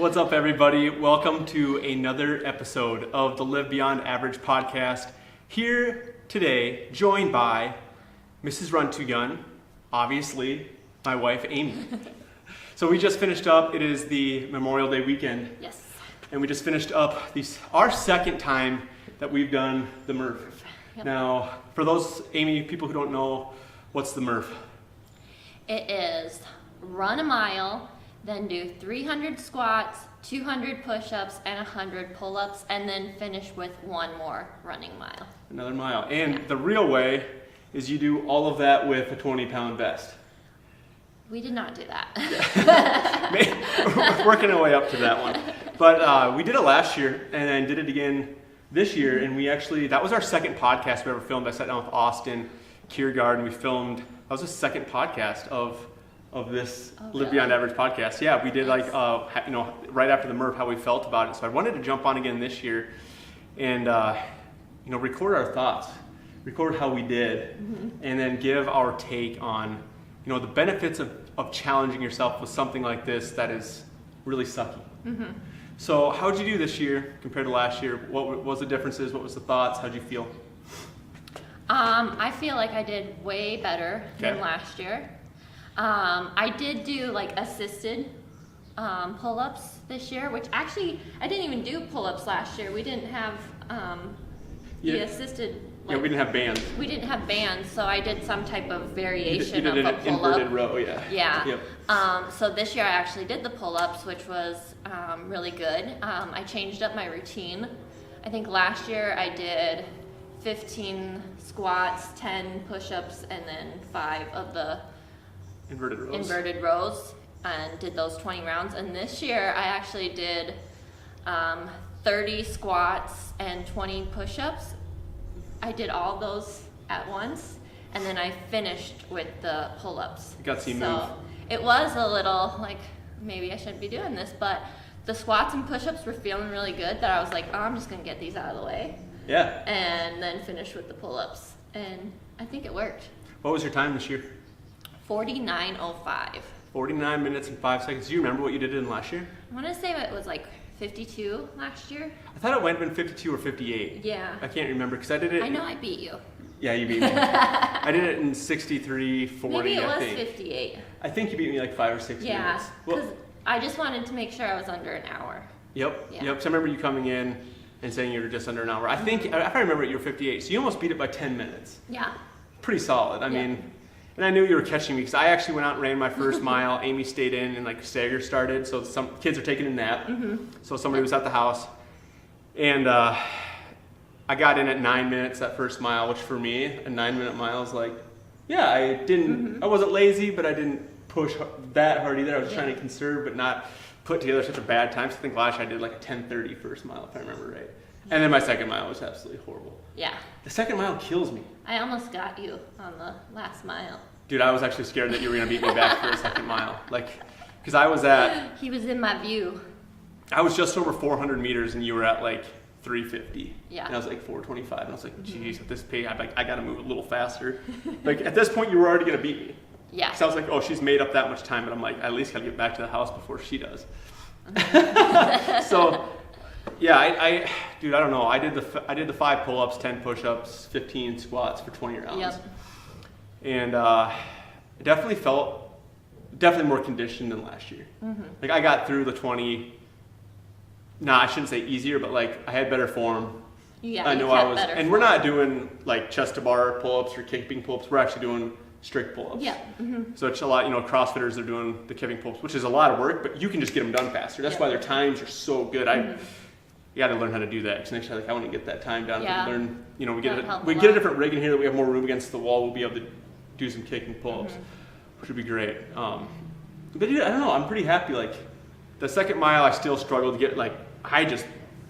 What's up, everybody? Welcome to another episode of the Live Beyond Average podcast. Here today, joined by Mrs. Run2GUn, obviously my wife, Amy. So we just finished up, it is the Memorial Day weekend. Yes. And we just finished up our second time that we've done the Murph. Yep. Now, for those, Amy, people who don't know, what's the Murph? It is run a mile, then do 300 squats, 200 push-ups, and 100 pull-ups, and then finish with one more running mile. Another mile. And the real way is you do all of that with a 20-pound vest. We did not do that. We're working our way up to that one. But we did it last year and then did it again this year. And we actually, that was our second podcast we ever filmed. I sat down with Austin Kiergaard and we filmed, that was the second podcast of this Live Beyond Average podcast. Yeah, we did nice. Right after the Murph, how we felt about it. So I wanted to jump on again this year and, record our thoughts, record how we did, and then give our take on, the benefits of challenging yourself with something like this that is really sucky. Mm-hmm. So how'd you do this year compared to last year? What was the differences? What was the thoughts? How'd you feel? I feel like I did way better than last year. I did do assisted pull-ups this year, which actually I didn't even do pull-ups last year. We didn't have the assisted. We didn't have bands. We didn't have bands, so I did some type of variation you did of a pull-up. Inverted row, yeah. Yeah. Yep. So this year I actually did the pull-ups, which was really good. I changed up my routine. I think last year I did 15 squats, 10 push-ups, and then 5 of the inverted rows, and did those 20 rounds. And this year I actually did 30 squats and 20 push-ups. I did all those at once, and then I finished with the pull-ups. Gutsy move. So it was a little maybe I shouldn't be doing this, but the squats and push-ups were feeling really good that I was like, I'm just gonna get these out of the way. Yeah. And then finish with the pull-ups, and I think it worked. What was your time this year? 49:05. 49 minutes and 5 seconds. Do you remember what you did in last year? I want to say it was 52 last year. I thought it might have been 52 or 58. Yeah. I can't remember because I did it. I know I beat you. Yeah, you beat me. I did it in 63:40. Maybe it I was think. 58. I think you beat me 5 or 6 Yeah, minutes. because I just wanted to make sure I was under an hour. Yep. Yeah. Yep. So I remember you coming in and saying you were just under an hour. I think, if I remember it, you were 58. So you almost beat it by 10 minutes. Yeah. Pretty solid. I mean, and I knew you were catching me because I actually went out and ran my first mile. Amy stayed in and stagger started. So some kids are taking a nap. Mm-hmm. So somebody was at the house. And I got in at 9 minutes that first mile, which for me, a 9-minute mile is I wasn't lazy, but I didn't push that hard either. I was just trying to conserve, but not put together such a bad time. So I think last year I did a 10:30 first mile, if I remember right. And then my second mile was absolutely horrible. Yeah. The second mile kills me. I almost got you on the last mile. Dude, I was actually scared that you were going to beat me back for a second mile. Because I was at... He was in my view. I was just over 400 meters and you were at 350. Yeah. And I was 425. And I was geez, at this pace, I got to move a little faster. At this point, you were already going to beat me. Yeah. So I was oh, she's made up that much time. But I'm I at least got to get back to the house before she does. So, yeah, I don't know. I did the 5 pull-ups, 10 push-ups, 15 squats for 20 rounds. Yep. And I definitely felt more conditioned than last year. Mm-hmm. I got through the 20. I shouldn't say easier, but I had better form. Yeah, I know I was, and form. We're not doing chest to bar pull-ups or kipping pull-ups. We're actually doing strict pull-ups. Yeah. Mm-hmm. So it's a lot. CrossFitters are doing the kipping pull-ups, which is a lot of work, but you can just get them done faster. That's why their times are so good. You got to learn how to do that. Because next year, I want to get that time down. Yeah. We learn. We get a different rig in here that we have more room against the wall. We'll be able to do some kicking pull-ups, which would be great. But dude, I don't know. I'm pretty happy. The second mile, I still struggle to get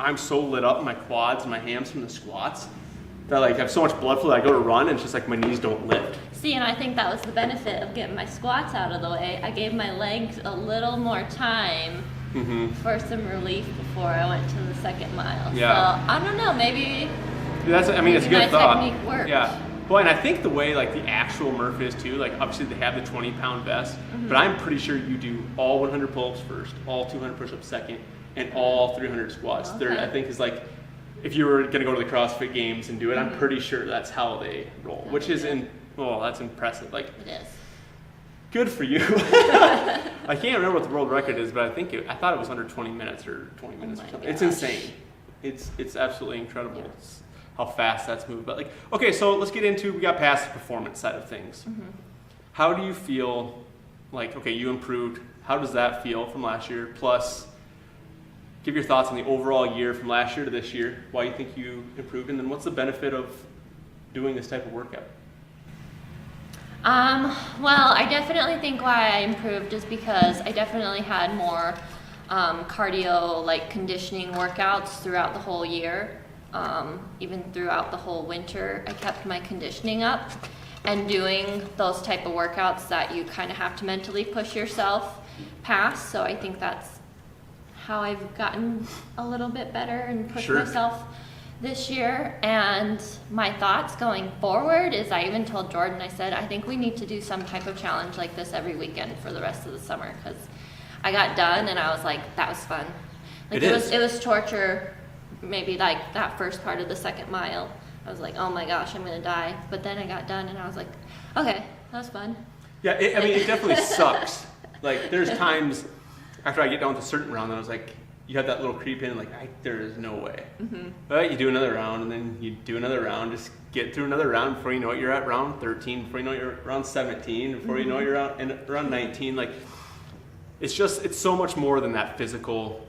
I'm so lit up in my quads and my hams from the squats that I have so much blood flow that I go to run and it's just my knees don't lift. See, and I think that was the benefit of getting my squats out of the way. I gave my legs a little more time for some relief before I went to the second mile. Yeah. So I don't know, maybe It's a good my thought. technique worked. Yeah. Well, and I think the way like the actual Murph is too, like obviously they have the 20-pound vest, but I'm pretty sure you do all 100 pull-ups first, all 200 push-ups second, and all 300 squats third. I think is like, if you were going to go to the CrossFit Games and do it, I'm pretty sure that's how they roll, which is that's impressive. Like, it is. Good for you. I can't remember what the world record is, but I thought it was under 20 minutes or 20 minutes or something. Gosh. It's insane. It's absolutely incredible. Yeah. It's how fast that's moved. But like, okay, so let's get into, we got past the performance side of things. How do you feel like, okay, you improved. How does that feel from last year? Plus, give your thoughts on the overall year from last year to this year, why you think you improved, and then what's the benefit of doing this type of workout? Well, I definitely think why I improved is because I definitely had more cardio, like conditioning workouts throughout the whole year. Even throughout the whole winter, I kept my conditioning up, and doing those type of workouts that you kind of have to mentally push yourself past. So I think that's how I've gotten a little bit better and pushed myself this year. And my thoughts going forward is, I even told Jordan, I said, I think we need to do some type of challenge like this every weekend for the rest of the summer, because I got done and I was like, that was fun. Like it was torture, maybe like that first part of the second mile. I was like, oh my gosh, I'm gonna die. But then I got done and I was like, okay, that was fun. Yeah, I mean, it definitely sucks. Like, there's times after I get done with a certain round, I was like, you have that little creep in, like, there is no way. But you do another round, and then you do another round, just get through another round before you know it, you're at round 13, before you know it, you're at round 17, before you know it, you're around 19. Like, it's so much more than that physical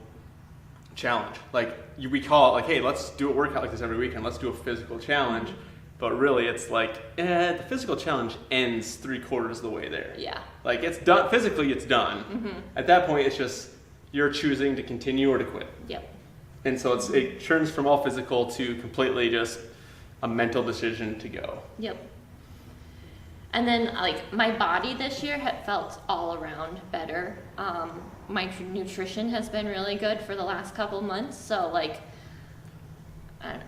challenge. Like, we call it like, hey, let's do a workout like this every weekend, let's do a physical challenge. But really, it's like, the physical challenge ends 3/4 of the way there. Yeah. Like, it's done, physically it's done. At that point, it's just, you're choosing to continue or to quit. Yep. And so it turns from all physical to completely just a mental decision to go. Yep. And then, like, my body this year had felt all around better. My nutrition has been really good for the last couple months. So, like,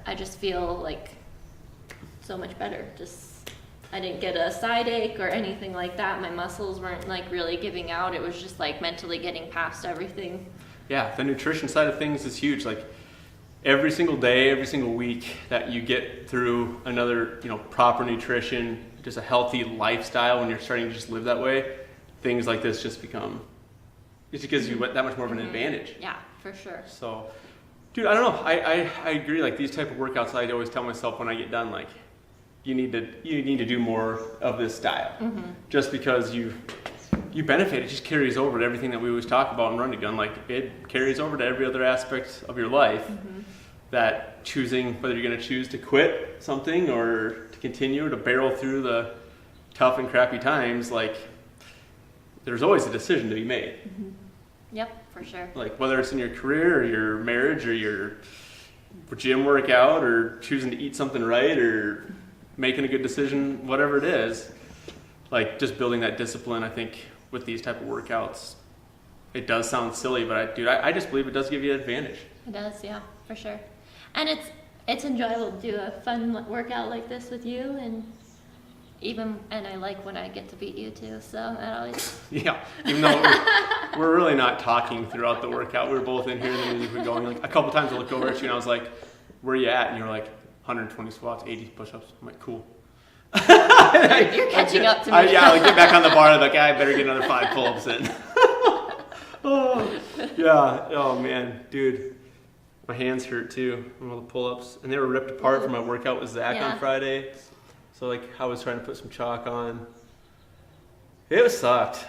I just feel like so much better. I didn't get a side ache or anything like that. My muscles weren't like really giving out. It was just like mentally getting past everything. Yeah, the nutrition side of things is huge. Like, every single day, every single week that you get through another, proper nutrition, just a healthy lifestyle, when you're starting to just live that way, things like this just gives you that much more of an advantage. Yeah, for sure. So, dude, I don't know. I agree. Like, these type of workouts, I always tell myself when I get done, like, you need to do more of this style. Just because you benefit, it just carries over to everything that we always talk about in Run2GUn. Like, it carries over to every other aspect of your life. That choosing whether you're going to choose to quit something or to continue to barrel through the tough and crappy times, like, there's always a decision to be made. Yep, for sure. Like, whether it's in your career or your marriage or your gym workout or choosing to eat something right or making a good decision, whatever it is, like, just building that discipline. I think with these type of workouts, it does sound silly, but I just believe it does give you an advantage. It does, yeah, for sure. And it's enjoyable to do a fun workout like this with you, and I like when I get to beat you too, so that always... Yeah, even though we're really not talking throughout the workout. We were both in here, the music was going. Like, a couple times I looked over at you and I was like, where are you at? And you were like, 120 squats, 80 push-ups. I'm like, cool. You're catching up to me. Yeah, like, get back on the bar. Like, I better get another 5 pull-ups in. Yeah. Oh, man. Dude, my hands hurt, too, from all the pull-ups. And they were ripped apart from my workout with Zach on Friday. So, like, I was trying to put some chalk on. It sucked.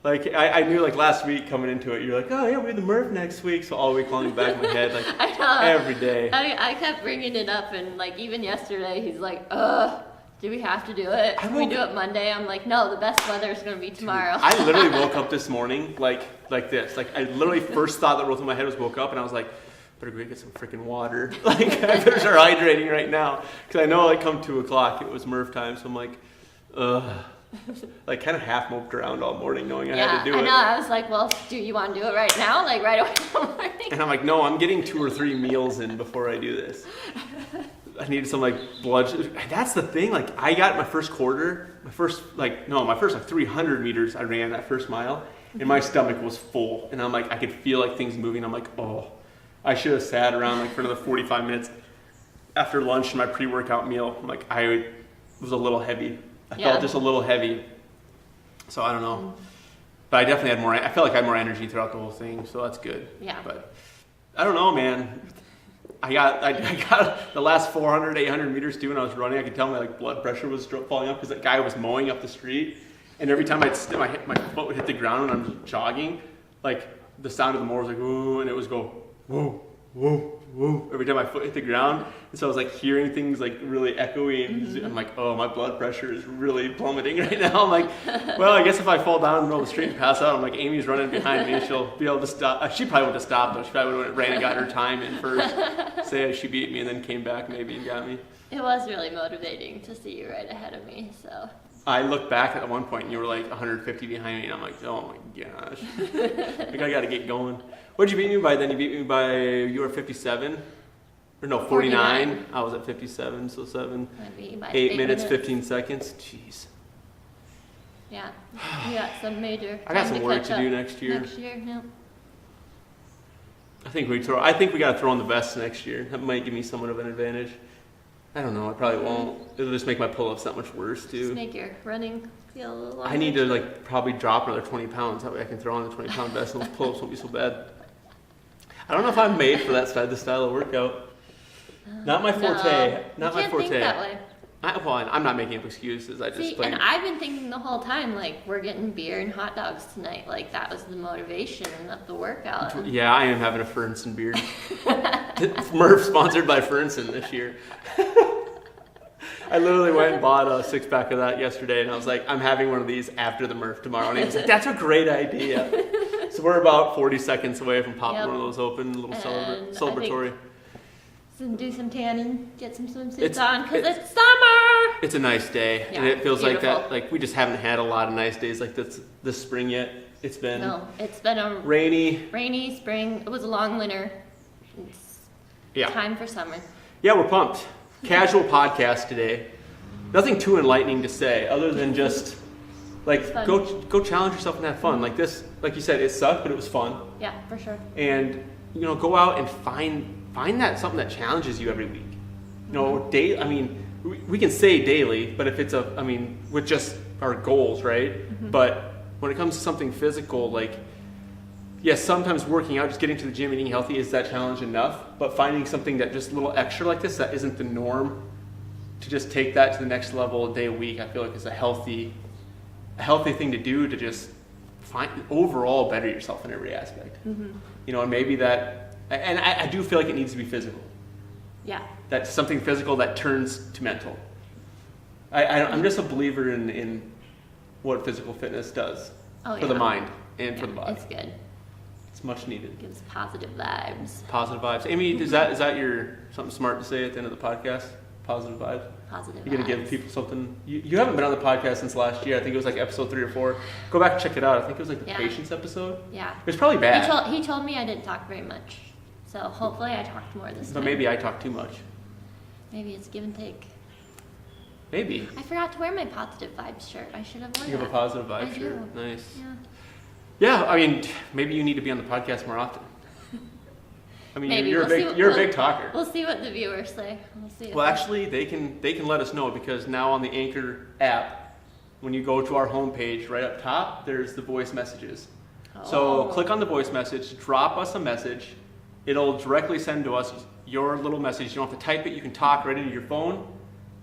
Like, I knew, like, last week coming into it, you're like, oh, yeah, we have the Murph next week. So all week long in the back of my head, like, I know. Every day. I kept bringing it up, and, like, even yesterday, he's like, do we have to do it? Can we do it Monday? I'm like, no, the best weather is going to be tomorrow. Dude, I literally woke up this morning like this. Like, I literally first thought that rolled through my head was woke up, and I was like, better go get some freaking water. Like, I better start hydrating right now. Because I know, like, come 2 o'clock, it was Murph time, so I'm like, like, kind of half moped around all morning knowing I had to do it. I know. I was like, well, do you want to do it right now? Like, right away in the morning? And I'm like, no, I'm getting 2 or 3 meals in before I do this. I needed some like blood. That's the thing. Like I got my first 300 meters I ran that first mile, and my stomach was full, and I'm like, I could feel like things moving. I'm like, oh, I should have sat around like for another 45 minutes after lunch and my pre-workout meal. I'm like, I was a little heavy. I felt just a little heavy. So I don't know, but I definitely had more. I felt like I had more energy throughout the whole thing, so that's good. Yeah. But I don't know, man. I got the last 400, 800 meters too when I was running. I could tell my like blood pressure was falling up because that guy was mowing up the street. And every time my foot would hit the ground when I'm jogging, like the sound of the mower was like, woo, and it was go, woo, woo, woo, every time my foot hit the ground. And so I was like hearing things like really echoing. I'm like, oh, my blood pressure is really plummeting right now. I'm like, well, I guess if I fall down in the middle of the street and pass out, I'm like, Amy's running behind me. She'll be able to stop. She probably wouldn't have stopped though. She probably would have ran and got her time in first. Say she beat me and then came back maybe and got me. It was really motivating to see you right ahead of me, so. I looked back at one point and you were like 150 behind me, and I'm like, oh my gosh. Like I gotta get going. What'd you beat me by then? You beat me by, you were 57? Or no, 49. I was at 57, so 8 minutes, 15 seconds. Jeez. Yeah, you got some major. I got some work to do next year. Next year, yeah. I think we gotta throw on the vest next year. That might give me somewhat of an advantage. I don't know. I probably won't. It'll just make my pull-ups that much worse too. Just make your running feel a little longer. I need to like probably drop another 20 pounds. That way I can throw on the 20-pound vest and those pull-ups won't be so bad. I don't know if I'm made for that style of workout. Not my forte. Not my forte. Think that way. I'm not making up excuses. And I've been thinking the whole time, like, we're getting beer and hot dogs tonight. Like, that was the motivation of the workout. Yeah, I am having a Fernson beer. Murph sponsored by Fernson this year. I literally went and bought a 6-pack of that yesterday, and I was like, I'm having one of these after the Murph tomorrow. And he was like, that's a great idea. So we're about 40 seconds away from popping one of those open, a little celebratory. Do some tanning, get some swimsuits on, because it's summer! It's a nice day, and it feels beautiful. Like that. Like we just haven't had a lot of nice days like this spring yet. It's been a rainy spring. It was a long winter. It's time for summer. Yeah, we're pumped. Casual podcast today. Nothing too enlightening to say, other than just like go challenge yourself and have fun. Like this, like you said, it sucked, but it was fun. Yeah, for sure. And go out and find that something that challenges you every week. I mean, we can say daily, but if it's with just our goals, right? Mm-hmm. But when it comes to something physical, like, yes, sometimes working out, just getting to the gym and eating healthy is that challenge enough, but finding something that just a little extra like this, that isn't the norm, to just take that to the next level a day a week, I feel like is a healthy thing to do, to just overall better yourself in every aspect. Mm-hmm. And maybe that, and I do feel like it needs to be physical. Yeah. That's something physical that turns to mental. I'm just a believer in what physical fitness does for the mind and for the body. It's good. It's much needed. Gives positive vibes. Positive vibes. Amy, is that your something smart to say at the end of the podcast? Positive vibes? Positive You're going to give people something. You haven't been on the podcast since last year. I think it was like episode 3 or 4. Go back and check it out. I think it was like the patience episode. Yeah. It was probably bad. He told me I didn't talk very much. So hopefully I talked more this time. But maybe I talked too much. Maybe it's give and take. Maybe. I forgot to wear my positive vibes shirt. I should have worn it. You have a positive vibes shirt? Do. Nice. Yeah. Yeah, I mean, maybe you need to be on the podcast more often. I mean, maybe. you're a big talker. We'll see what the viewers say. Well, actually, they can let us know, because now on the Anchor app, when you go to our homepage, right up top, there's the voice messages. Oh. So click on the voice message, drop us a message. It'll directly send to us your little message. You don't have to type it. You can talk right into your phone.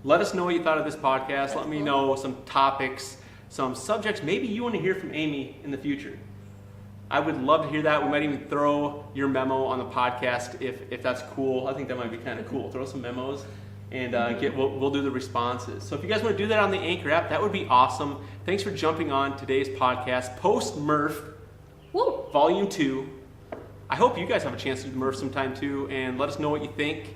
Let us know what you thought of this podcast. Let me know some topics, some subjects maybe you want to hear from Amy in the future. I would love to hear that. We might even throw your memo on the podcast if that's cool. I think that might be kind of cool. Throw some memos and we'll do the responses. So if you guys want to do that on the Anchor app, that would be awesome. Thanks for jumping on today's podcast, post Murph, Volume 2. I hope you guys have a chance to do Murph sometime too, and let us know what you think.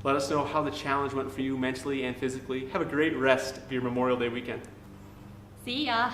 Let us know how the challenge went for you mentally and physically. Have a great rest of your Memorial Day weekend. See ya.